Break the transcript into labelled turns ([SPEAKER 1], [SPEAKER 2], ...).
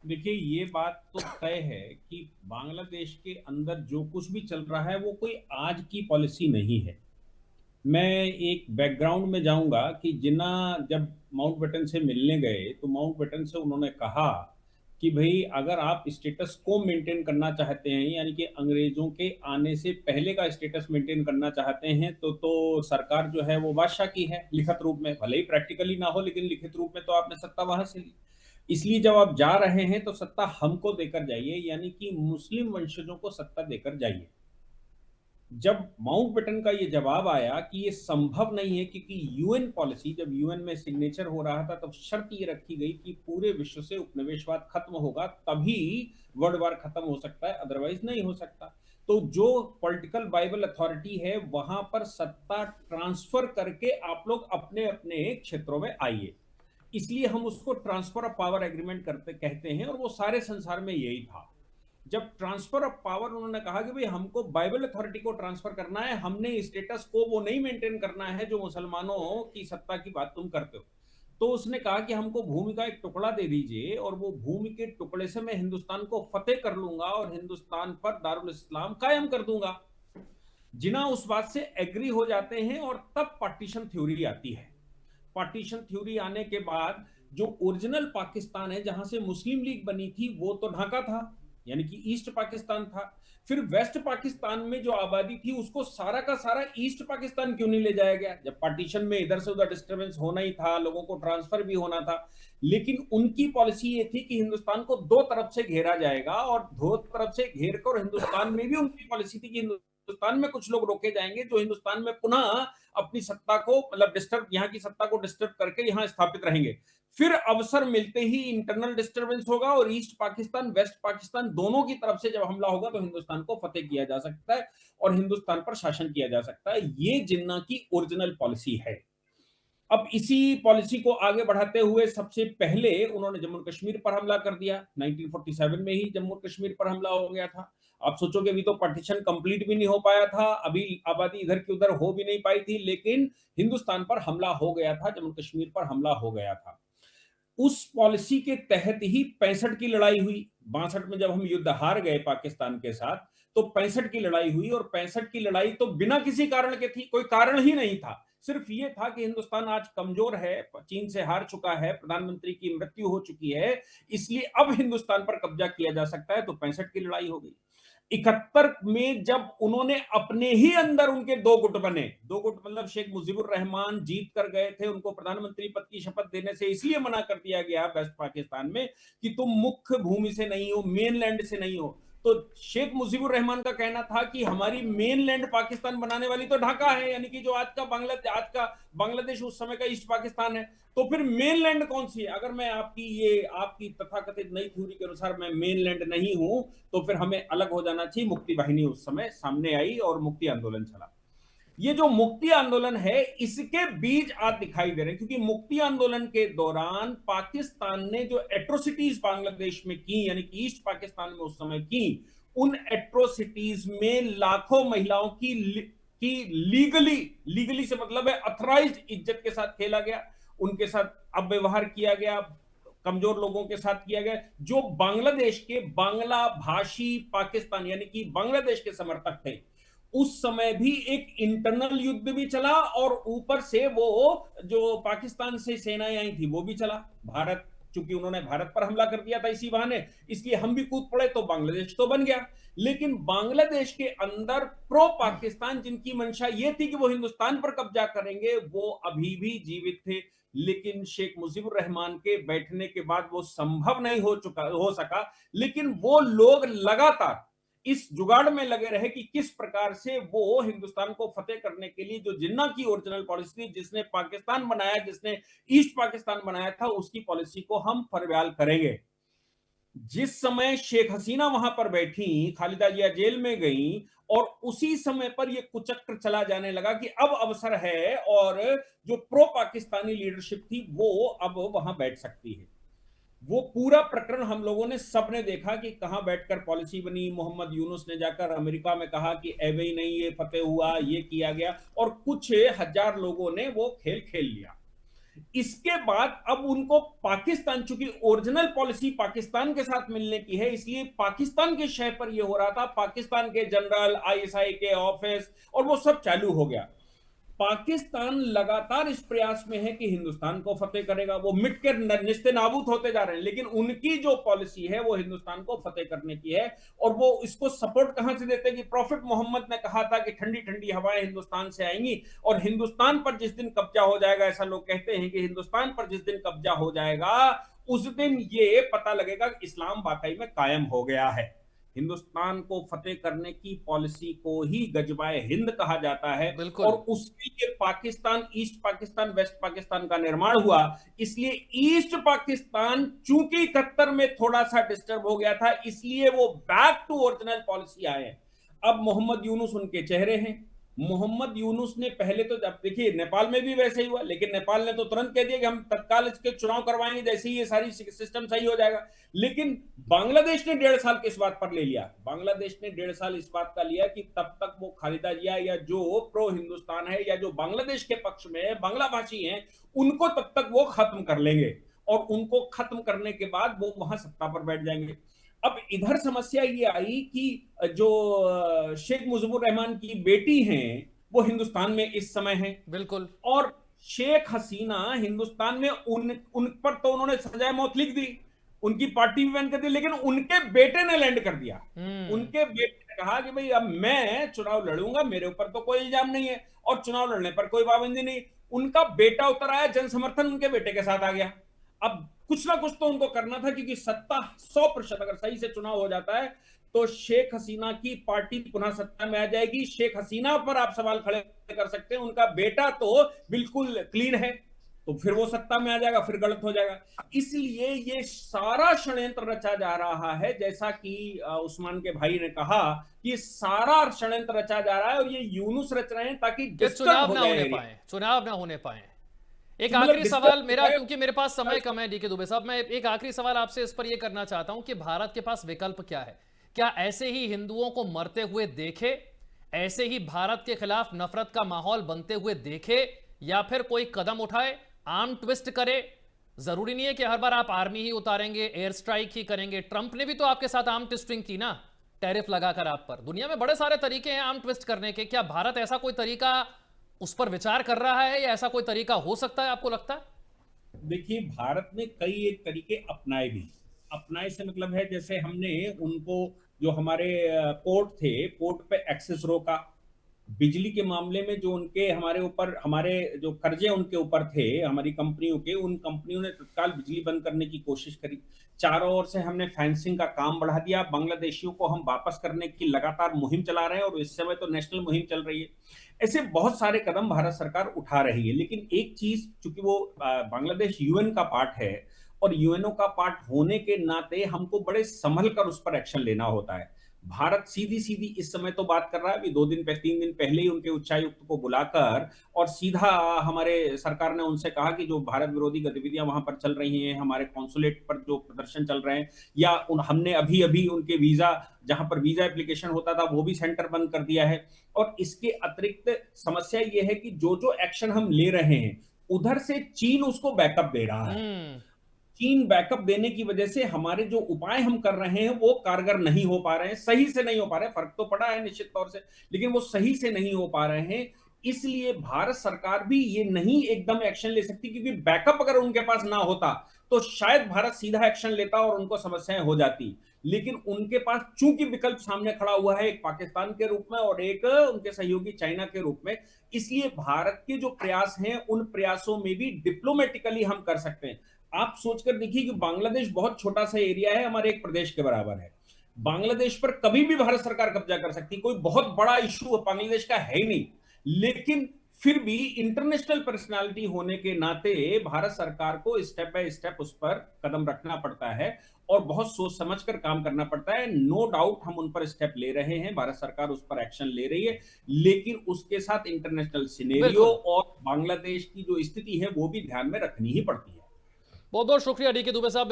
[SPEAKER 1] देखिए, ये बात तो तय है कि बांग्लादेश के अंदर जो कुछ भी चल रहा है वो कोई आज की पॉलिसी नहीं है। मैं एक बैकग्राउंड में जाऊंगा कि जिन्ना जब माउंटबेटन से मिलने गए तो माउंटबेटन से उन्होंने कहा कि भाई अगर आप स्टेटस को मेंटेन करना चाहते हैं, यानी कि अंग्रेजों के आने से पहले का स्टेटस मेंटेन करना चाहते हैं, तो सरकार जो है वो बादशाह की है लिखित रूप में, भले ही प्रैक्टिकली ना हो लेकिन लिखित रूप में तो आपने सत्ता वहां से ली। इसलिए जब आप जा रहे हैं तो सत्ता हमको देकर जाइए, यानी कि मुस्लिम वंशजों को सत्ता देकर जाइए। जब माउंटबेटन का ये जवाब आया कि ये संभव नहीं है, क्योंकि यूएन पॉलिसी, जब यूएन में सिग्नेचर हो रहा था तब शर्त ये रखी गई कि पूरे विश्व से उपनिवेशवाद खत्म होगा तभी वर्ल्ड वार खत्म हो सकता है, अदरवाइज नहीं हो सकता। तो जो पॉलिटिकल बाइबल अथॉरिटी है वहां पर सत्ता ट्रांसफर करके आप लोग अपने अपने क्षेत्रों में आइए। इसलिए हम उसको ट्रांसफर ऑफ पावर एग्रीमेंट करते कहते हैं, और वो सारे संसार में यही था। जब ट्रांसफर ऑफ पावर उन्होंने कहा कि भाई हमको बाइबल अथॉरिटी को ट्रांसफर करना है, हमने स्टेटस को वो नहीं मेंटेन करना है जो मुसलमानों की सत्ता की बात तुम करते हो, तो उसने कहा कि हमको भूमि का एक टुकड़ा दे दीजिए और वो भूमि के टुकड़े से मैं हिंदुस्तान को फतेह कर लूंगा और हिंदुस्तान पर दारुल इस्लाम कायम कर दूंगा। जिना उस बात से एग्री हो जाते हैं और तब पार्टीशन थ्योरी आती है। पार्टीशन थ्योरी आने के बाद जो ओरिजिनल पाकिस्तान है जहां से मुस्लिम लीग बनी थी वो तो ढाका था, यानी कि ईस्ट पाकिस्तान था। फिर वेस्ट पाकिस्तान में जो आबादी थी उसको सारा का सारा ईस्ट पाकिस्तान क्यों नहीं ले जाया गया, जब पार्टीशन में इधर से उधर डिस्टर्बेंस होना ही था, लोगों को ट्रांसफर भी होना था। लेकिन उनकी पॉलिसी ये थी कि हिंदुस्तान को दो तरफ से घेरा जाएगा, और दो तरफ से घेर कर हिंदुस्तान में भी उनकी पॉलिसी थी कि हिंदुस्तान में कुछ लोग रोके जाएंगे जो हिंदुस्तान में पुनः अपनी सत्ता को, मतलब डिस्टर्ब, यहाँ की सत्ता को डिस्टर्ब करके यहाँ स्थापित रहेंगे। फिर अवसर मिलते ही इंटरनल डिस्टर्बेंस होगा और ईस्ट पाकिस्तान वेस्ट पाकिस्तान दोनों की तरफ से जब हमला होगा तो हिंदुस्तान को फतेह किया जा सकता है और हिंदुस्तान पर शासन किया जा सकता है। ये जिन्ना की ओरिजिनल पॉलिसी है। अब इसी पॉलिसी को आगे बढ़ाते हुए सबसे पहले उन्होंने जम्मू कश्मीर पर हमला कर दिया। 1947 में ही जम्मू कश्मीर पर हमला हो गया था। आप सोचोगे अभी तो पार्टीशन कंप्लीट भी नहीं हो पाया था, अभी आबादी इधर की उधर हो भी नहीं पाई थी, लेकिन हिंदुस्तान पर हमला हो गया था, जम्मू कश्मीर पर हमला हो गया था। उस पॉलिसी के तहत ही 65 की लड़ाई हुई। 62 में जब हम युद्ध हार गए पाकिस्तान के साथ, तो 65 की लड़ाई हुई, और 65 की लड़ाई तो बिना किसी कारण के थी, कोई कारण ही नहीं था। सिर्फ ये था कि हिंदुस्तान आज कमजोर है, चीन से हार चुका है, प्रधानमंत्री की मृत्यु हो चुकी है, इसलिए अब हिंदुस्तान पर कब्जा किया जा सकता है, तो 65 की लड़ाई हो गई। 71 में जब उन्होंने अपने ही अंदर उनके दो गुट बने, दो गुट मतलब शेख मुजीबुर रहमान जीत कर गए थे, उनको प्रधानमंत्री पद की शपथ देने से इसलिए मना कर दिया गया वेस्ट पाकिस्तान में कि तुम मुख्य भूमि से नहीं हो, मेनलैंड से नहीं हो। तो शेख मुजीबुर रहमान का कहना था कि हमारी मेनलैंड पाकिस्तान बनाने वाली तो ढाका है, यानी कि जो आज का बांग्लादेश उस समय का ईस्ट पाकिस्तान है। तो फिर मेनलैंड कौन सी है? अगर मैं आपकी तथाकथित नई थ्योरी के अनुसार मैं मेनलैंड नहीं हूं, तो फिर हमें अलग हो जाना चाहिए। मुक्ति वाहिनी उस समय सामने आई और मुक्ति आंदोलन चला। ये जो मुक्ति आंदोलन है इसके बीज आज दिखाई दे रहे हैं, क्योंकि मुक्ति आंदोलन के दौरान पाकिस्तान ने जो एट्रोसिटीज बांग्लादेश में की, यानी कि ईस्ट पाकिस्तान में उस समय की, उन एट्रोसिटीज में लाखों महिलाओं की लीगली, लीगली से मतलब है अथराइज्ड इज्जत के साथ खेला गया, उनके साथ अव्यवहार किया गया, कमजोर लोगों के साथ किया गया। जो बांग्लादेश के बांग्ला भाषी पाकिस्तान यानी कि बांग्लादेश के समर्थक थे, उस समय भी एक इंटरनल युद्ध भी चला, और ऊपर से वो जो पाकिस्तान से सेनाएं आई थी वो भी चला। भारत, चूंकि उन्होंने भारत पर हमला कर दिया था इसी बहाने, इसलिए हम भी कूद पड़े, तो बांग्लादेश तो बन गया। लेकिन बांग्लादेश के अंदर प्रो पाकिस्तान जिनकी मंशा ये थी कि वो हिंदुस्तान पर कब्जा करेंगे, वो अभी भी जीवित थे। लेकिन शेख मुजीबुर रहमान के बैठने के बाद वो संभव नहीं हो सका। लेकिन वो लोग लगातार इस जुगाड़ में लगे रहे कि किस प्रकार से वो हिंदुस्तान को फतेह करने के लिए, जो जिन्ना की ओरिजिनल पॉलिसी थी, जिसने पाकिस्तान बनाया, जिसने ईस्ट पाकिस्तान बनाया था, उसकी पॉलिसी को हम फरवाल करेंगे। जिस समय शेख हसीना वहां पर बैठी, खालिदा जिया जेल में गई, और उसी समय पर यह कुचक्र चला जाने लगा कि अब अवसर है और जो प्रो पाकिस्तानी लीडरशिप थी वो अब वहां बैठ सकती है। वो पूरा प्रकरण हम लोगों ने सबने देखा कि कहां बैठकर पॉलिसी बनी। मोहम्मद यूनुस ने जाकर अमेरिका में कहा कि एवे ही नहीं, ये फतेह हुआ, ये किया गया, और कुछ हजार लोगों ने वो खेल खेल लिया। इसके बाद अब उनको पाकिस्तान, चूंकि ओरिजिनल पॉलिसी पाकिस्तान के साथ मिलने की है, इसलिए पाकिस्तान के शय पर यह हो रहा था, पाकिस्तान के जनरल, आईएसआई के ऑफिस और वो सब चालू हो गया। पाकिस्तान लगातार इस प्रयास में है कि हिंदुस्तान को फतेह करेगा, वो मिटकर निस्ते नाबूद होते जा रहे हैं, लेकिन उनकी जो पॉलिसी है वो हिंदुस्तान को फतेह करने की है। और वो इसको सपोर्ट कहां से देते हैं कि प्रॉफिट मोहम्मद ने कहा था कि ठंडी ठंडी हवाएं हिंदुस्तान से आएंगी, और हिंदुस्तान पर जिस दिन कब्जा हो जाएगा, ऐसा लोग कहते हैं कि हिंदुस्तान पर जिस दिन कब्जा हो जाएगा उस दिन ये पता लगेगा कि इस्लाम वाकई में कायम हो गया है। हिंदुस्तान को फतेह करने की पॉलिसी को ही गजबाए हिंद कहा जाता है, और
[SPEAKER 2] बिल्कुल।
[SPEAKER 1] उसके लिए पाकिस्तान, ईस्ट पाकिस्तान, वेस्ट पाकिस्तान का निर्माण हुआ। इसलिए ईस्ट पाकिस्तान चूंकि 71 में थोड़ा सा डिस्टर्ब हो गया था, इसलिए वो बैक टू ओरिजिनल पॉलिसी आए। अब मोहम्मद यूनुस उनके चेहरे हैं। मोहम्मद यूनुस ने पहले तो, जब देखिए नेपाल में भी वैसे ही हुआ, लेकिन नेपाल ने तो तुरंत कह दिया कि हम तत्काल इसके चुनाव करवाएंगे जैसे ही ये सारी सिस्टम सही हो जाएगा। लेकिन बांग्लादेश ने 1.5 साल इस बात पर ले लिया। बांग्लादेश ने 1.5 साल इस बात का लिया कि तब तक वो खालिदा जिया या जो प्रो हिंदुस्तान है या जो बांग्लादेश के पक्ष में है, बांग्ला भाषी हैं, उनको तब तक वो खत्म कर लेंगे, और उनको खत्म करने के बाद वो वहां सत्ता पर बैठ जाएंगे। अब इधर समस्या ये आई कि जो शेख मुजीबुर रहमान की बेटी हैं वो हिंदुस्तान में इस समय है,
[SPEAKER 2] बिल्कुल।
[SPEAKER 1] और शेख हसीना हिंदुस्तान में उन पर तो उन्होंने सजाए मौत लिख दी, उनकी पार्टी भी बैन कर दी, लेकिन उनके बेटे ने लैंड कर दिया।
[SPEAKER 2] हम्म।
[SPEAKER 1] उनके बेटे ने कहा कि भाई अब मैं चुनाव लड़ूंगा, मेरे ऊपर तो कोई इल्जाम नहीं है और चुनाव लड़ने पर कोई पाबंदी नहीं। उनका बेटा उतर आया, जन समर्थन उनके बेटे के साथ आ गया। अब कुछ ना कुछ तो उनको करना था, क्योंकि सत्ता 100% अगर सही से चुनाव हो जाता है तो शेख हसीना की पार्टी पुनः सत्ता में आ जाएगी। शेख हसीना पर आप सवाल खड़े कर सकते हैं, उनका बेटा तो बिल्कुल क्लीन है, तो फिर वो सत्ता में आ जाएगा, फिर गलत हो जाएगा। इसलिए ये सारा षड्यंत्र रचा जा रहा है, जैसा कि उस्मान के भाई ने कहा कि सारा षड्यंत्र रचा जा रहा है, और ये यूनुस रच रहे हैं ताकि
[SPEAKER 2] कि
[SPEAKER 1] डिस्टर्ब
[SPEAKER 2] चुनाव
[SPEAKER 1] हो
[SPEAKER 2] ना
[SPEAKER 1] जाए
[SPEAKER 2] होने
[SPEAKER 1] एरिया,
[SPEAKER 2] पाए, चुनाव ना होने पाए। एक
[SPEAKER 1] मतलब
[SPEAKER 2] आखिरी सवाल
[SPEAKER 1] डिस्टर्ब हो
[SPEAKER 2] मेरा,
[SPEAKER 1] जाए।
[SPEAKER 2] क्योंकि मेरे पास समय कम है डीके दुबे साहब, मैं एक आखिरी सवाल आपसे इस पर यह करना चाहता हूं कि भारत के पास विकल्प क्या है? क्या ऐसे ही हिंदुओं को मरते हुए देखे, ऐसे ही भारत के खिलाफ नफरत का माहौल बनते हुए देखे, या फिर कोई कदम उठाए, आर्म ट्विस्ट करे? जरूरी नहीं है कि हर बार आप आर्मी ही उतारेंगे, एयर स्ट्राइक ही करेंगे। ट्रंप ने भी तो आपके साथ आर्म ट्विस्टिंग की ना, टैरिफ लगाकर आप पर। दुनिया में बड़े सारे तरीके हैं आर्म ट्विस्ट करने के। क्या भारत ऐसा कोई तरीका उस पर विचार कर रहा है, या ऐसा कोई तरीका हो सकता है, आपको लगता है?
[SPEAKER 1] देखिए, भारत ने कई एक तरीके अपनाए भी। अपनाए से मतलब है, जैसे हमने उनको, जो हमारे पोर्ट थे, पोर्ट पे एक्सेस रोका। बिजली के मामले में जो उनके हमारे ऊपर, हमारे जो कर्जे उनके ऊपर थे हमारी कंपनियों के, उन कंपनियों ने तत्काल बिजली बंद करने की कोशिश करी। चारों ओर से हमने फेंसिंग का काम बढ़ा दिया। बांग्लादेशियों को हम वापस करने की लगातार मुहिम चला रहे हैं, और इस समय तो नेशनल मुहिम चल रही है। ऐसे बहुत सारे कदम भारत सरकार उठा रही है, लेकिन एक चीज, चूंकि वो बांग्लादेश यूएन का पार्ट है, और यूएनओ का पार्ट होने के नाते हमको बड़े संभल कर उस पर एक्शन लेना होता है। भारत सीधी सीधी इस समय तो बात कर रहा है, अभी 2 दिन 3 दिन पहले ही उनके उच्चायुक्त को बुलाकर, और सीधा हमारे सरकार ने उनसे कहा कि जो भारत विरोधी गतिविधियां वहां पर चल रही हैं, हमारे कॉन्सुलेट पर जो प्रदर्शन चल रहे हैं, या हमने अभी अभी उनके वीजा, जहां पर वीजा एप्लीकेशन होता था, वो भी सेंटर बंद कर दिया है। और इसके अतिरिक्त समस्या ये है कि जो जो एक्शन हम ले रहे हैं, उधर से चीन उसको बैकअप दे रहा है।
[SPEAKER 2] हम्म।
[SPEAKER 1] चीन बैकअप देने की वजह से हमारे जो उपाय हम कर रहे हैं वो कारगर नहीं हो पा रहे हैं, सही से नहीं हो पा रहे हैं। फर्क तो पड़ा है निश्चित तौर से, लेकिन वो सही से नहीं हो पा रहे हैं। इसलिए भारत सरकार भी ये नहीं एकदम एक्शन ले सकती, क्योंकि बैकअप अगर उनके पास ना होता तो शायद भारत सीधा एक्शन लेता और उनको समस्याएं हो जाती। लेकिन उनके पास चूंकि विकल्प सामने खड़ा हुआ है, एक पाकिस्तान के रूप में और एक उनके सहयोगी चाइना के रूप में, इसलिए भारत के जो प्रयास हैं उन प्रयासों में भी डिप्लोमेटिकली हम कर सकते हैं। आप सोचकर देखिए कि बांग्लादेश बहुत छोटा सा एरिया है, हमारे एक प्रदेश के बराबर है। बांग्लादेश पर कभी भी भारत सरकार कब्जा कर सकती, कोई बहुत बड़ा इशू बांग्लादेश का है ही नहीं। लेकिन फिर भी इंटरनेशनल पर्सनालिटी होने के नाते भारत सरकार को स्टेप बाय स्टेप उस पर कदम रखना पड़ता है, और बहुत सोच समझकर काम करना पड़ता है। नो डाउट हम उन पर स्टेप ले रहे हैं, भारत सरकार उस पर एक्शन ले रही है, लेकिन उसके साथ इंटरनेशनल सिनेरियो
[SPEAKER 2] बिल्कुल।
[SPEAKER 1] और बांग्लादेश की जो स्थिति है वो भी ध्यान में रखनी ही पड़ती है।
[SPEAKER 2] बहुत बहुत शुक्रिया डीके दुबे साहब।